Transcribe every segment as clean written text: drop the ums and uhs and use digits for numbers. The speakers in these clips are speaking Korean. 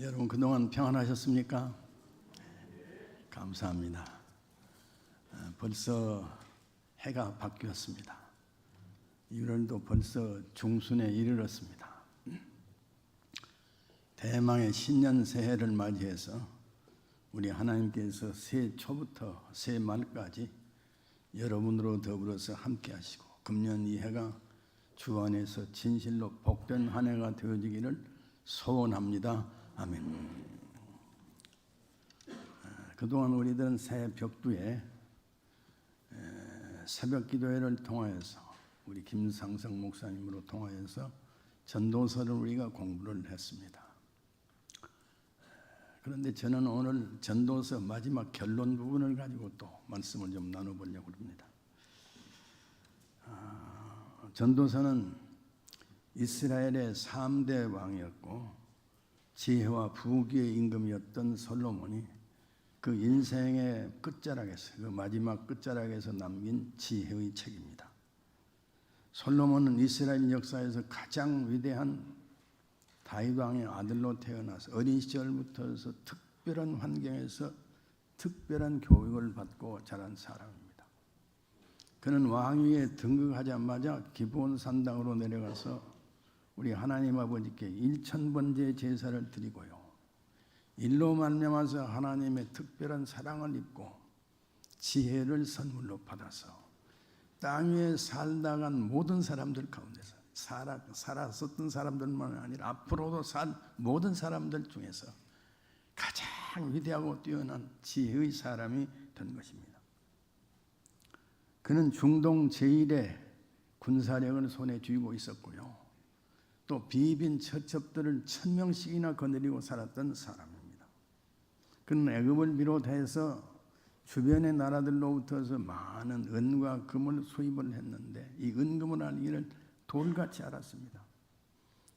여러분 그동안 평안하셨습니까? 감사합니다. 벌써 해가 바뀌었습니다. 1월도 벌써 중순에 이르렀습니다. 대망의 신년 새해를 맞이해서 우리 하나님께서 새해 초부터 새해 말까지 여러분으로 더불어서 함께 하시고 금년 이 해가 주 안에서 진실로 복된 한 해가 되어지기를 소원합니다. 아멘. 그동안 우리들은 새해 벽두에 새벽 기도회를 통하여서 우리 김상성 목사님으로 통하여서 전도서를 우리가 공부를 했습니다. 그런데 저는 오늘 전도서 마지막 결론 부분을 가지고 또 말씀을 좀 나눠보려고 합니다. 전도서는 이스라엘의 3대 왕이었고 지혜와 부귀의 임금이었던 솔로몬이 그 인생의 끝자락에서 그 마지막 끝자락에서 남긴 지혜의 책입니다. 솔로몬은 이스라엘 역사에서 가장 위대한 다윗 왕의 아들로 태어나서 어린 시절부터 특별한 환경에서 특별한 교육을 받고 자란 사람입니다. 그는 왕위에 등극하자마자 기브온 산당으로 내려가서 우리 하나님 아버지께 1000번째 제사를 드리고요. 일로 말미암아서 하나님의 특별한 사랑을 입고 지혜를 선물로 받아서 땅 위에 살다간 모든 사람들 가운데서 살았었던 사람들만 아니라 앞으로도 살 모든 사람들 중에서 가장 위대하고 뛰어난 지혜의 사람이 된 것입니다. 그는 중동 제1의 군사력을 손에 쥐고 있었고요. 또 비빈 처첩들을 1000명씩이나 거느리고 살았던 사람입니다. 그는 애굽을 비롯해서 주변의 나라들로부터서 많은 은과 금을 수입을 했는데 이 은금을 알기를 돌같이 알았습니다.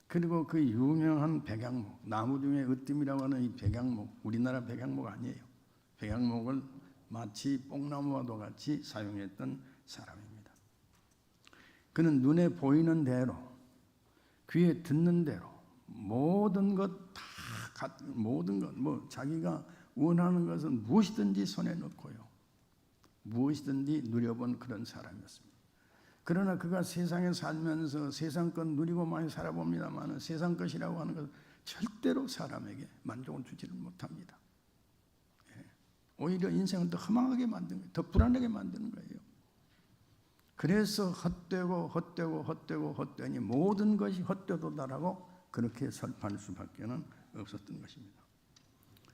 그리고 그 유명한 백향목, 나무 중에 으뜸이라고 하는 이 백향목, 우리나라 백향목 아니에요. 백향목을 마치 뽕나무와도 같이 사용했던 사람입니다. 그는 눈에 보이는 대로 귀에 듣는 대로 모든 것 자기가 원하는 것은 무엇이든지 손에 넣고요. 무엇이든지 누려본 그런 사람이었습니다. 그러나 그가 세상에 살면서 세상 것 누리고 많이 살아봅니다만 세상 것이라고 하는 것은 절대로 사람에게 만족을 주지를 못합니다. 오히려 인생을 더 허망하게 만드는 거예요. 더 불안하게 만드는 거예요. 그래서 헛되니 모든 것이 헛되도다라고 그렇게 설파할 수밖에 없었던 것입니다.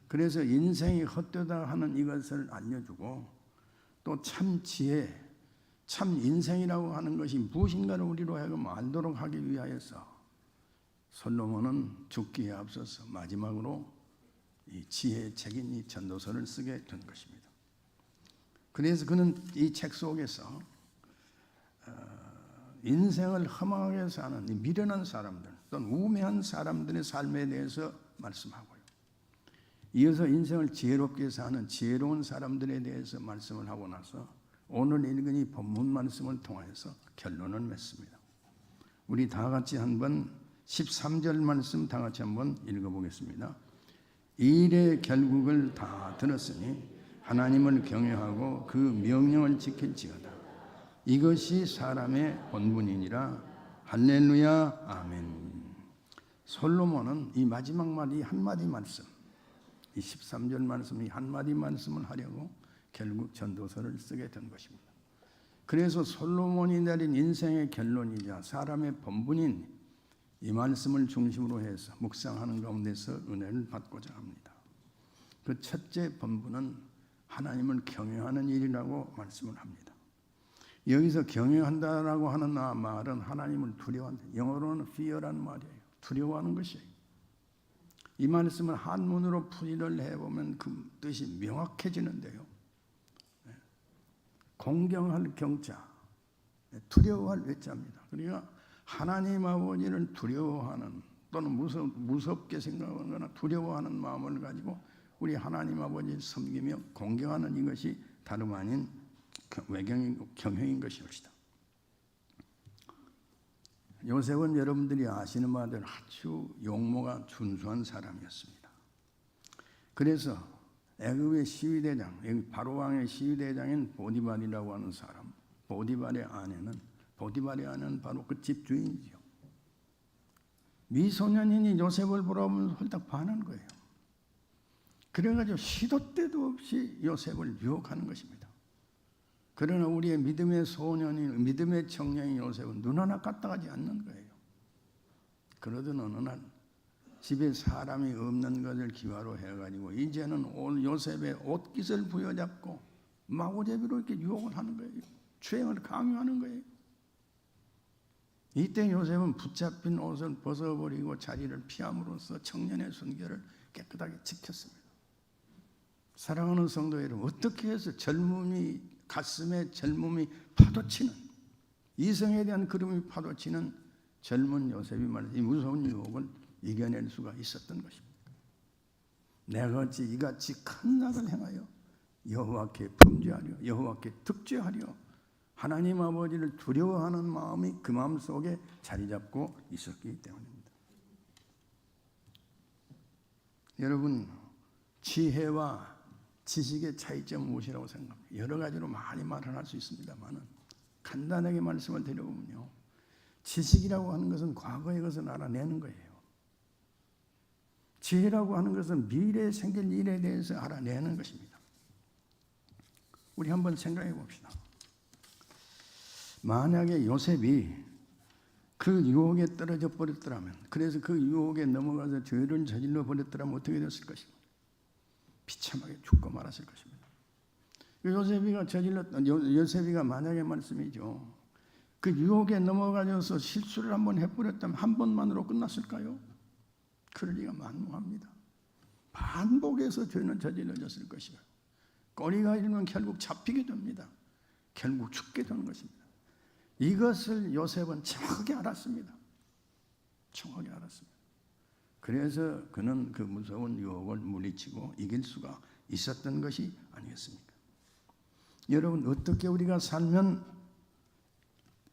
그래서 인생이 헛되다 하는 이것을 알려주고 또 참 지혜, 참 인생이라고 하는 것이 무엇인가를 우리로 하여금 알도록 하기 위하여서 솔로몬은 죽기에 앞서서 마지막으로 이 지혜의 책인 이 전도서를 쓰게 된 것입니다. 그래서 그는 이 책 속에서 인생을 허망하게 사는 미련한 사람들 또는 우매한 사람들의 삶에 대해서 말씀하고요. 이어서 인생을 지혜롭게 사는 지혜로운 사람들에 대해서 말씀을 하고 나서 오늘 읽은 이 본문 말씀을 통해서 결론을 맺습니다. 우리 다 같이 한번 13절 말씀 다 같이 한번 읽어보겠습니다. 이 일의 결국을 다 들었으니 하나님을 경외하고 그 명령을 지킬지어다. 이것이 사람의 본분이니라. 할렐루야. 아멘. 솔로몬은 이 마지막 말, 이 한마디 말씀, 이 13절 말씀, 이 한마디 말씀을 하려고 결국 전도서를 쓰게 된 것입니다. 그래서 솔로몬이 내린 인생의 결론이자 사람의 본분인 이 말씀을 중심으로 해서 묵상하는 가운데서 은혜를 받고자 합니다. 그 첫째 본분은 하나님을 경외하는 일이라고 말씀을 합니다. 여기서 경외한다라고 하는 말은 하나님을 두려워한다. 영어로는 fear라는 말이에요. 두려워하는 것이에요. 이 말씀을 한문으로 풀이를 해보면 그 뜻이 명확해지는데요. 공경할 경자, 두려워할 외자입니다. 그러니까 하나님 아버지를 두려워하는 또는 무섭게 생각하거나 두려워하는 마음을 가지고 우리 하나님 아버지를 섬기며 공경하는 이것이 다름 아닌 경영인 것이옵시다. 요셉은 여러분들이 아시는 바대로 아주 용모가 준수한 사람이었습니다. 그래서 애굽의 시위대장, 바로 왕의 시위대장인 보디발이라고 하는 사람, 보디발의 아내는 바로 그 집주인이죠. 미소년인이 요셉을 보라보면서 홀딱 반한 거예요. 그래가지고 시도 때도 없이 요셉을 유혹하는 것입니다. 그러나 우리의 믿음의 소년인, 믿음의 청년인 요셉은 눈 하나 까딱하지 않는 거예요. 그러던 어느 날 집에 사람이 없는 것을 기화로 해가지고 이제는 요셉의 옷깃을 부여잡고 마구잡이로 이렇게 유혹을 하는 거예요. 추행을 강요하는 거예요. 이때 요셉은 붙잡힌 옷을 벗어버리고 자리를 피함으로써 청년의 순결을 깨끗하게 지켰습니다. 사랑하는 성도 여러분, 어떻게 해서 가슴에 젊음이 파도치는, 이성에 대한 그림이 파도치는 젊은 요셉이 말이죠, 이 무서운 유혹을 이겨낼 수가 있었던 것입니다. 내가 어찌 이같이 큰 악을 행하여 여호와께 범죄하려, 여호와께 득죄하려 하나님 아버지를 두려워하는 마음이 그 마음 속에 자리 잡고 있었기 때문입니다. 여러분, 지혜와 지식의 차이점은 무엇이라고 생각합니다. 여러 가지로 많이 말을 할 수 있습니다만 간단하게 말씀을 드려보면요, 지식이라고 하는 것은 과거의 것을 알아내는 거예요. 지혜라고 하는 것은 미래에 생길 일에 대해서 알아내는 것입니다. 우리 한번 생각해 봅시다. 만약에 요셉이 그 유혹에 떨어져 버렸더라면, 그래서 그 유혹에 넘어가서 죄를 저질러 버렸더라면 어떻게 됐을 것입니까? 비참하게 죽고 말았을 것입니다. 요셉이가 만약에 말씀이죠, 그 유혹에 넘어가서 실수를 한번 해버렸다면 한 번만으로 끝났을까요? 그럴 리가 만무합니다. 반복해서 죄는 저질러졌을 것이고 꼬리가 이르면 결국 잡히게 됩니다. 결국 죽게 되는 것입니다. 이것을 요셉은 정확하게 알았습니다. 정확하게 알았습니다. 그래서 그는 그 무서운 유혹을 물리치고 이길 수가 있었던 것이 아니겠습니까? 여러분, 어떻게 우리가 살면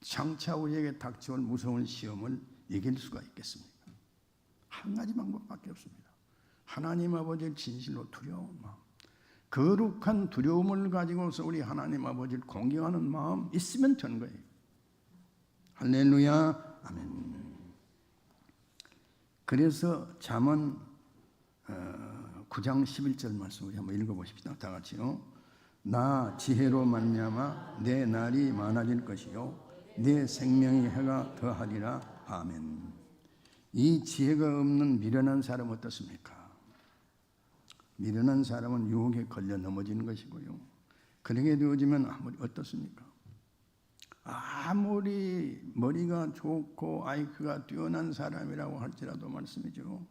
장차 우리에게 닥쳐올 무서운 시험을 이길 수가 있겠습니까? 한 가지 방법밖에 없습니다. 하나님 아버지를 진실로 두려운 마음, 거룩한 두려움을 가지고서 우리 하나님 아버지를 공경하는 마음 있으면 되는 거예요. 할렐루야, 아멘. 그래서 잠언 9장 11절 말씀 우리 한번 읽어보십시다. 다 같이요. 나 지혜로 말미암아 내 날이 많아질 것이요 내 생명의 해가 더하리라. 아멘. 이 지혜가 없는 미련한 사람 어떻습니까? 미련한 사람은 유혹에 걸려 넘어지는 것이고요. 그렇게 되어지면 아무리 어떻습니까? 아무리 머리가 좋고 IQ가 뛰어난 사람이라고 할지라도 말씀이죠.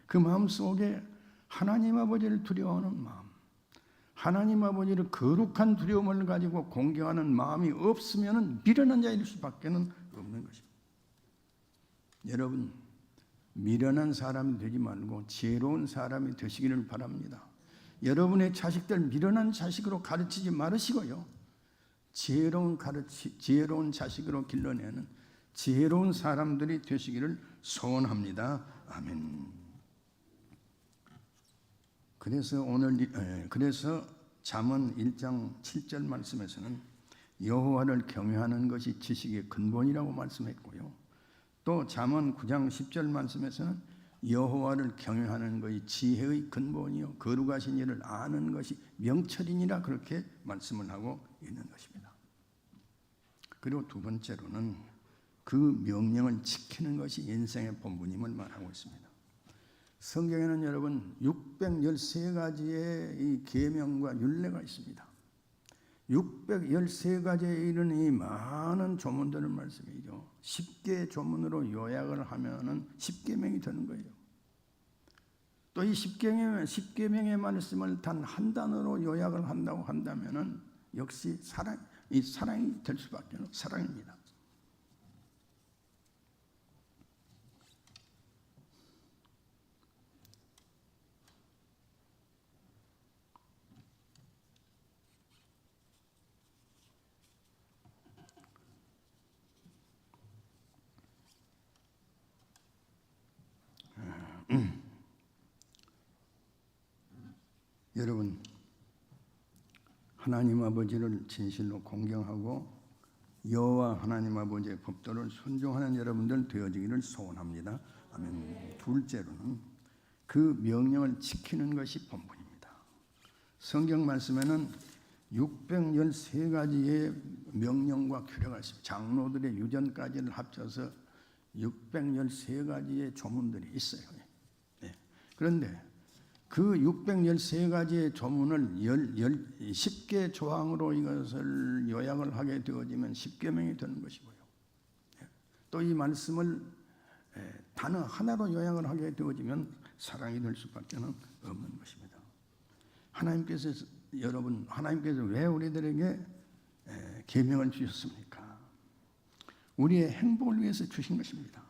그 마음 속에 하나님 아버지를 두려워하는 마음, 하나님 아버지를 거룩한 두려움을 가지고 공경하는 마음이 없으면 미련한 자일 수밖에 없는 것입니다. 여러분, 미련한 사람이 되지 말고 지혜로운 사람이 되시기를 바랍니다. 여러분의 자식들 미련한 자식으로 가르치지 말으시고요, 지혜로운 자식으로 길러내는 지혜로운 사람들이 되시기를 소원합니다. 아멘. 그래서 잠언 1장 7절 말씀에서는 여호와를 경외하는 것이 지식의 근본이라고 말씀했고요. 또 잠언 9장 10절 말씀에서는 여호와를 경외하는 것이 지혜의 근본이요 거룩하신 이를 아는 것이 명철이니라 그렇게 말씀을 하고 있는 것입니다. 그리고 두 번째로는 그 명령을 지키는 것이 인생의 본분임을 말하고 있습니다. 성경에는 여러분 613가지의 이 계명과 율례가 있습니다. 613가지에 이르는 이 많은 조문들을 말씀이죠. 10개의 조문으로 요약을 하면은 10계명이 되는 거예요. 또 이 10계명의 말씀을 단 한 단어로 요약을 한다고 한다면은 역시 사랑이 될 수밖에 없는 사랑입니다. 여러분, 하나님 아버지를 진실로 공경하고 여호와 하나님 아버지의 법도를 순종하는 여러분들 되어지기를 소원합니다. 아멘. 둘째로는 그 명령을 지키는 것이 본분입니다. 성경 말씀에는 613가지의 명령과 규례가 있습니다. 장로들의 유전까지를 합쳐서 613가지의 조문들이 있어요. 네. 그런데 그 613가지의 조문을 10개 조항으로 이것을 요약을 하게 되어지면 10계명이 되는 것이고요. 또 이 말씀을 단어 하나로 요약을 하게 되어지면 사랑이 될 수밖에 없는 것입니다. 하나님께서 왜 우리들에게 계명을 주셨습니까? 우리의 행복을 위해서 주신 것입니다.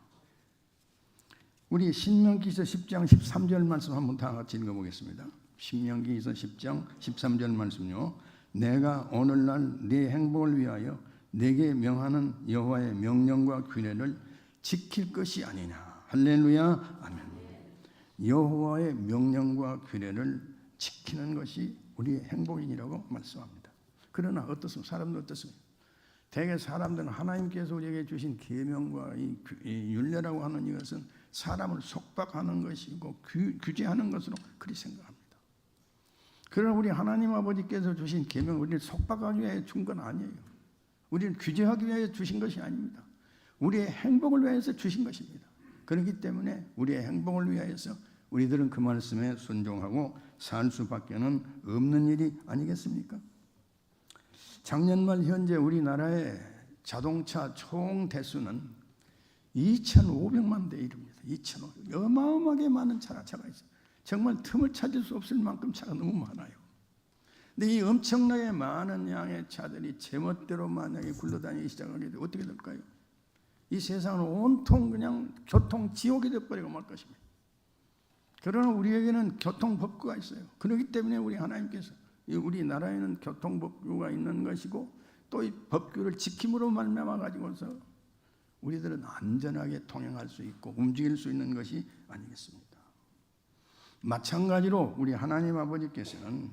우리 신명기서 10장 13절 말씀 한번 다 같이 읽어보겠습니다. 신명기서 10장 13절 말씀요. 내가 오늘날 네 행복을 위하여 네게 명하는 여호와의 명령과 규례를 지킬 것이 아니냐. 할렐루야. 아멘. 여호와의 명령과 규례를 지키는 것이 우리의 행복이라고 말씀합니다. 그러나 어떻습니까? 사람들 어떻습니까? 대개 사람들은 하나님께서 우리에게 주신 계명과 이 율례라고 하는 이것은 사람을 속박하는 것이고 규제하는 것으로 그리 생각합니다. 그러나 우리 하나님 아버지께서 주신 계명 우리를 속박하기 위해 준 건 아니에요. 우리를 규제하기 위해 주신 것이 아닙니다. 우리의 행복을 위해서 주신 것입니다. 그렇기 때문에 우리의 행복을 위하여서 우리들은 그 말씀에 순종하고 살 수밖에 없는 일이 아니겠습니까? 작년 말 현재 우리나라의 자동차 총 대수는 2,500만 대 이릅니다. 2,500. 어마어마하게 많은 차가 있어요. 정말 틈을 찾을 수 없을 만큼 차가 너무 많아요. 근데 이 엄청나게 많은 양의 차들이 제멋대로 만약에 굴러다니기 시작하게 되면 어떻게 될까요? 이 세상은 온통 그냥 교통 지옥이 되어버리고 말 것입니다. 그러나 우리에게는 교통법규가 있어요. 그렇기 때문에 우리 하나님께서 우리나라에는 교통법규가 있는 것이고 또 이 법규를 지킴으로 말미암아 가지고서 우리들은 안전하게 통행할 수 있고 움직일 수 있는 것이 아니겠습니까? 마찬가지로 우리 하나님 아버지께서는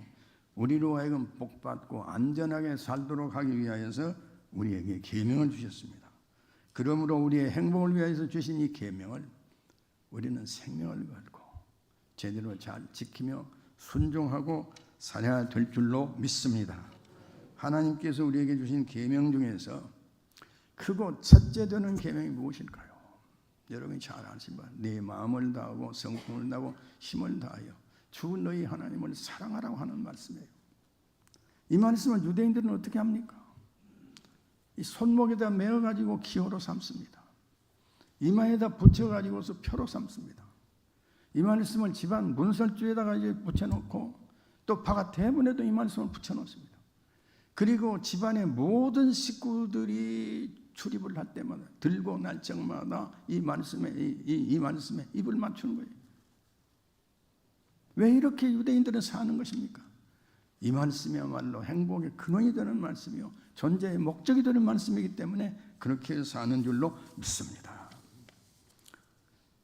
우리로 하여금 복받고 안전하게 살도록 하기 위하여서 우리에게 계명을 주셨습니다. 그러므로 우리의 행복을 위하여서 주신 이 계명을 우리는 생명을 걸고 제대로 잘 지키며 순종하고 살아야 될 줄로 믿습니다. 하나님께서 우리에게 주신 계명 중에서 크고 첫째 되는 계명이 무엇일까요? 여러분이 잘 아시지만 네 마음을 다하고 성품을 다하고 힘을 다하여 주 너희 하나님을 사랑하라고 하는 말씀이에요. 이 말씀을 유대인들은 어떻게 합니까? 이 손목에다 메어가지고 기호로 삼습니다. 이마에다 붙여가지고서 표로 삼습니다. 이 말씀을 집안 문설주에다가 이제 붙여놓고 또 바깥 대문에도 이 말씀을 붙여놓습니다. 그리고 집안의 모든 식구들이 출입을 할 때마다 들고 날 적마다 이 말씀에 입을 맞추는 거예요. 왜 이렇게 유대인들은 사는 것입니까? 이 말씀이야말로 행복의 근원이 되는 말씀이요 존재의 목적이 되는 말씀이기 때문에 그렇게 사는 줄로 믿습니다.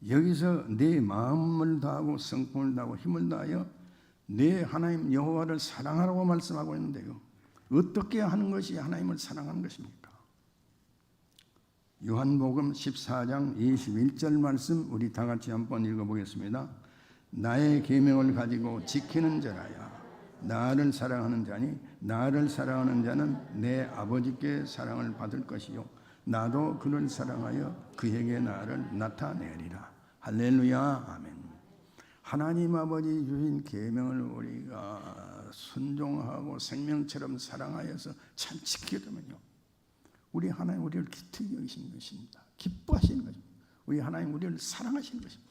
여기서 내 마음을 다하고 성품을 다하고 힘을 다하여 내 하나님 여호와를 사랑하라고 말씀하고 있는데요. 어떻게 하는 것이 하나님을 사랑하는 것입니까? 요한복음 14장 21절 말씀 우리 다 같이 한번 읽어보겠습니다. 나의 계명을 가지고 지키는 자라야 나를 사랑하는 자니 나를 사랑하는 자는 내 아버지께 사랑을 받을 것이요 나도 그를 사랑하여 그에게 나를 나타내리라. 할렐루야. 아멘. 하나님 아버지 주신 계명을 우리가 순종하고 생명처럼 사랑하여서 잘 지키게 되면요 우리 하나님 우리를 기특히 여기시는 것입니다. 기뻐하시는 것입니다. 우리 하나님 우리를 사랑하시는 것입니다.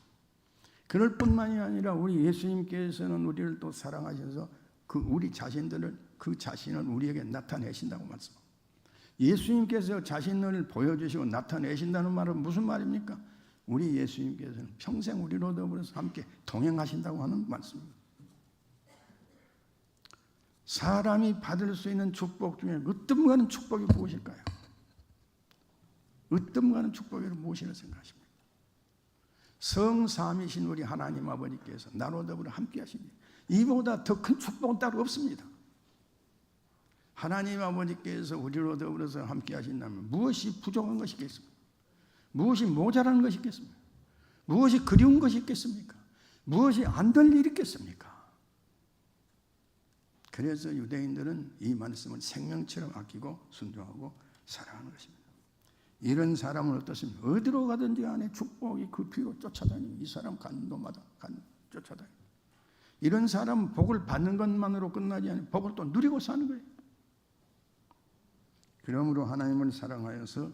그럴 뿐만이 아니라 우리 예수님께서는 우리를 또 사랑하셔서 우리 자신들을 그 자신을 우리에게 나타내신다고 말씀합니다. 예수님께서 자신을 보여주시고 나타내신다는 말은 무슨 말입니까? 우리 예수님께서는 평생 우리로 더불어서 함께 동행하신다고 하는 말씀입니다. 사람이 받을 수 있는 축복 중에 으뜸가는 축복이 무엇일까요? 으뜸가는 축복이 무엇이라고 생각하십니까? 성삼이신 우리 하나님 아버지께서 나로 더불어 함께 하시니 이보다 더 큰 축복은 따로 없습니다. 하나님 아버지께서 우리로 더불어서 함께 하신다면 무엇이 부족한 것이 있겠습니까? 무엇이 모자란 것이 있겠습니까? 무엇이 그리운 것이 있겠습니까? 무엇이 안 될 일이 있겠습니까? 그래서 유대인들은 이 말씀을 생명처럼 아끼고 순종하고 사랑하는 것입니다. 이런 사람은 어떻습니까? 어디로 가든지 간에 축복이 그 뒤로 쫓아다니고 이 사람 가는 곳마다 쫓아다니고 이런 사람은 복을 받는 것만으로 끝나지 않고 복을 또 누리고 사는 거예요. 그러므로 하나님을 사랑하여서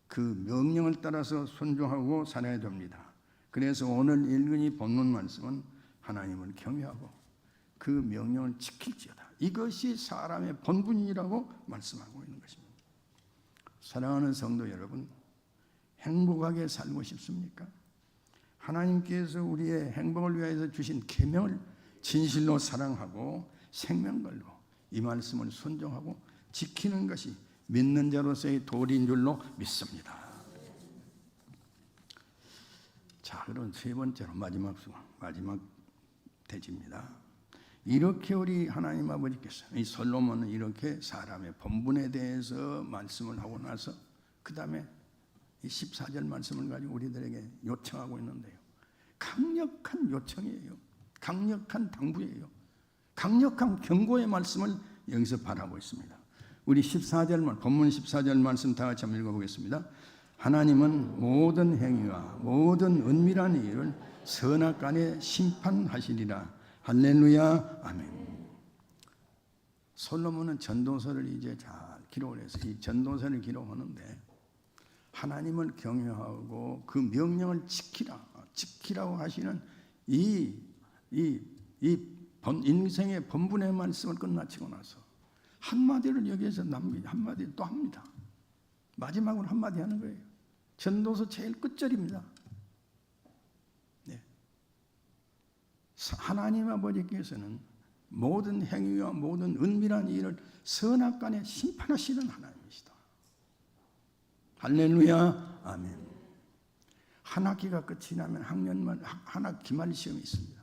그 명령을 따라서 순종하고 살아야 됩니다. 그래서 오늘 읽은 이 본문 말씀은 하나님을 경외하고 그 명령을 지킬지어다. 이것이 사람의 본분이라고 말씀하고 있는 것입니다. 사랑하는 성도 여러분, 행복하게 살고 싶습니까? 하나님께서 우리의 행복을 위하여 주신 계명을 진실로 사랑하고 생명 걸고 이 말씀을 순종하고 지키는 것이 믿는 자로서의 도리인 줄로 믿습니다. 자, 그럼 세 번째로 마지막 대지입니다. 이렇게 우리 하나님 아버지께서 이 솔로몬은 이렇게 사람의 본분에 대해서 말씀을 하고 나서 그 다음에 이 14절 말씀을 가지고 우리들에게 요청하고 있는데요. 강력한 요청이에요. 강력한 당부예요. 강력한 경고의 말씀을 여기서 바라고 있습니다. 우리 14절 본문 14절 말씀 다 같이 한번 읽어보겠습니다. 하나님은 모든 행위와 모든 은밀한 일을 선악간에 심판하시리라. 할렐루야, 아멘. 솔로몬은 전도서를 이제 잘 기록을 해서 이 전도서를 기록하는데 하나님을 경외하고 그 명령을 지키라고 하시는 인생의 본분의 말씀을 끝마치고 나서 한마디를 여기에서 남깁니다. 한마디 또 합니다. 마지막으로 한마디 하는 거예요. 전도서 제일 끝절입니다. 네. 하나님 아버지께서는 모든 행위와 모든 은밀한 일을 선악간에 심판하시는 하나님이시다. 할렐루야, 아멘. 한 학기가 끝이 나면 한 학기 말 시험이 있습니다.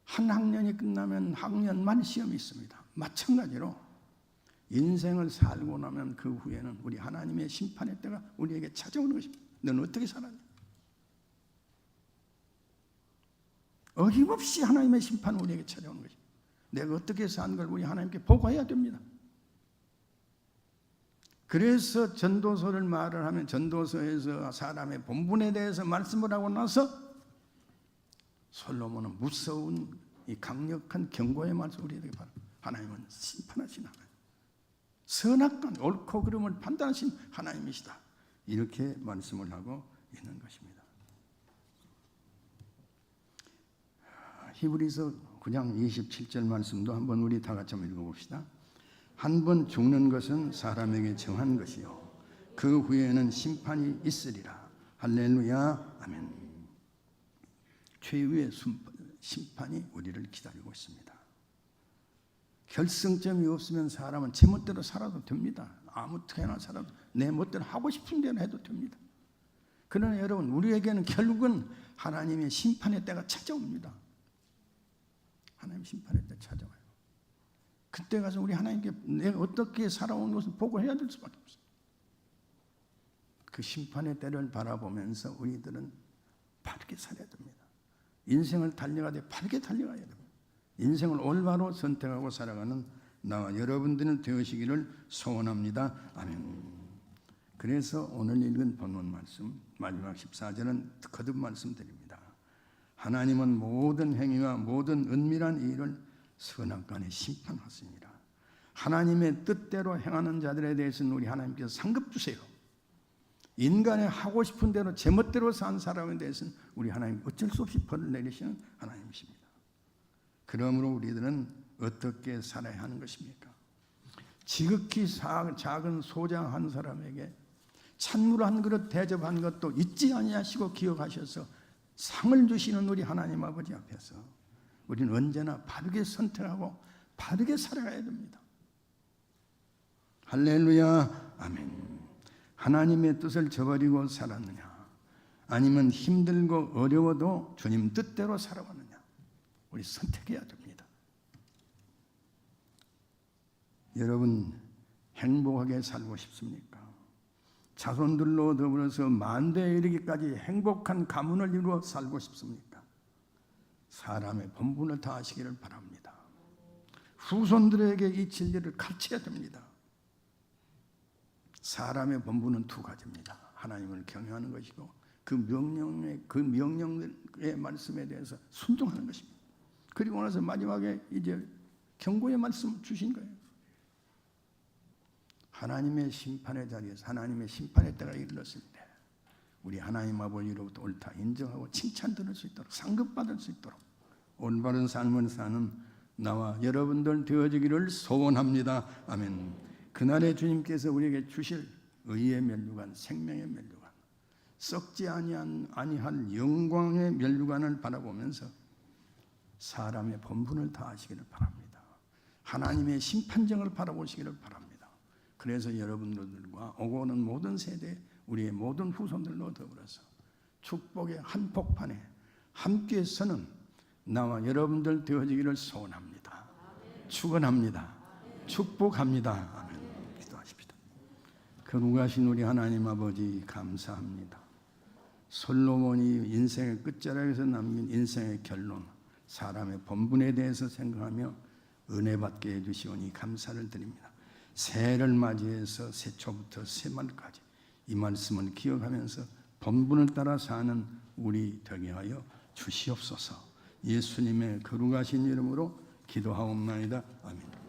한 학년이 끝나면 학년 말 시험이 있습니다. 마찬가지로 인생을 살고 나면 그 후에는 우리 하나님의 심판의 때가 우리에게 찾아오는 것입니다. 너는 어떻게 살았냐? 어김없이 하나님의 심판은 우리에게 찾아오는 것입니다. 내가 어떻게 산 걸 우리 하나님께 보고해야 됩니다. 그래서 전도서를 말을 하면 전도서에서 사람의 본분에 대해서 말씀을 하고 나서 솔로몬은 무서운 이 강력한 경고의 말씀 우리에게 바랍니다. 하나님은 심판하신 하나님, 선악간 옳고 그름을 판단하신 하나님이시다. 이렇게 말씀을 하고 있는 것입니다. 히브리서 9장 27절 말씀도 한번 우리 다 같이 한번 읽어봅시다. 한 번 죽는 것은 사람에게 정한 것이요 그 후에는 심판이 있으리라. 할렐루야, 아멘. 최후의 심판이 우리를 기다리고 있습니다. 결승점이 없으면 사람은 제 멋대로 살아도 됩니다. 아무렇게나 살아도 내 멋대로 하고 싶은 대로 해도 됩니다. 그러나 여러분, 우리에게는 결국은 하나님의 심판의 때가 찾아옵니다. 하나님 심판의 때 찾아와요. 그때 가서 우리 하나님께 내가 어떻게 살아온 것을 보고해야 될 수밖에 없어요. 그 심판의 때를 바라보면서 우리들은 바르게 살아야 됩니다. 인생을 달려가되 바르게 달려가야 됩니다. 인생을 올바로 선택하고 살아가는 나와 여러분들은 되시기를 소원합니다. 아멘. 그래서 오늘 읽은 본문 말씀 마지막 14절은 거듭 말씀드립니다. 하나님은 모든 행위와 모든 은밀한 일을 선악간에 심판하십니다. 하나님의 뜻대로 행하는 자들에 대해서는 우리 하나님께서 상급 주세요. 인간의 하고 싶은 대로 제멋대로 산 사람에 대해서는 우리 하나님 어쩔 수 없이 벌을 내리시는 하나님이십니다. 그러므로 우리들은 어떻게 살아야 하는 것입니까? 지극히 작은 소장 한 사람에게 찬물 한 그릇 대접한 것도 잊지 아니하시고 기억하셔서 상을 주시는 우리 하나님 아버지 앞에서 우리는 언제나 바르게 선택하고 바르게 살아가야 됩니다. 할렐루야, 아멘. 하나님의 뜻을 저버리고 살았느냐? 아니면 힘들고 어려워도 주님 뜻대로 살아가느냐? 우리 선택해야 됩니다. 여러분 행복하게 살고 싶습니까? 자손들로 더불어서 만대에 이르기까지 행복한 가문을 이루어 살고 싶습니까? 사람의 본분을 다하시기를 바랍니다. 후손들에게 이 진리를 가르쳐야 됩니다. 사람의 본분은 두 가지입니다. 하나님을 경외하는 것이고 그 명령의 말씀에 대해서 순종하는 것입니다. 그리고 나서 마지막에 이제 경고의 말씀을 주신 거예요. 하나님의 심판의 자리에서 하나님의 심판의 때가 이르렀을 때 우리 하나님 아버지로부터 옳다 인정하고 칭찬 들을 수 있도록 상급받을 수 있도록 올바른 삶을 사는 나와 여러분들 되어지기를 소원합니다. 아멘. 그날에 주님께서 우리에게 주실 의의 면류관, 생명의 면류관, 썩지 아니할 영광의 면류관을 바라보면서 사람의 본분을 다하시기를 바랍니다. 하나님의 심판정을 바라보시기를 바랍니다. 그래서 여러분들과 오고 오는 모든 세대, 우리의 모든 후손들로 더불어서 축복의 한복판에 함께 서는 나와 여러분들 되어지기를 소원합니다. 축원합니다. 축복합니다. 아멘. 기도하십시다. 거룩하신 우리 하나님 아버지 감사합니다. 솔로몬이 인생의 끝자락에서 남긴 인생의 결론, 사람의 본분에 대해서 생각하며 은혜 받게 해주시오니 감사를 드립니다. 새해를 맞이해서 새초부터 새말까지 이 말씀을 기억하면서 본분을 따라 사는 우리 되게 하여 주시옵소서. 예수님의 거룩하신 이름으로 기도하옵나이다. 아멘.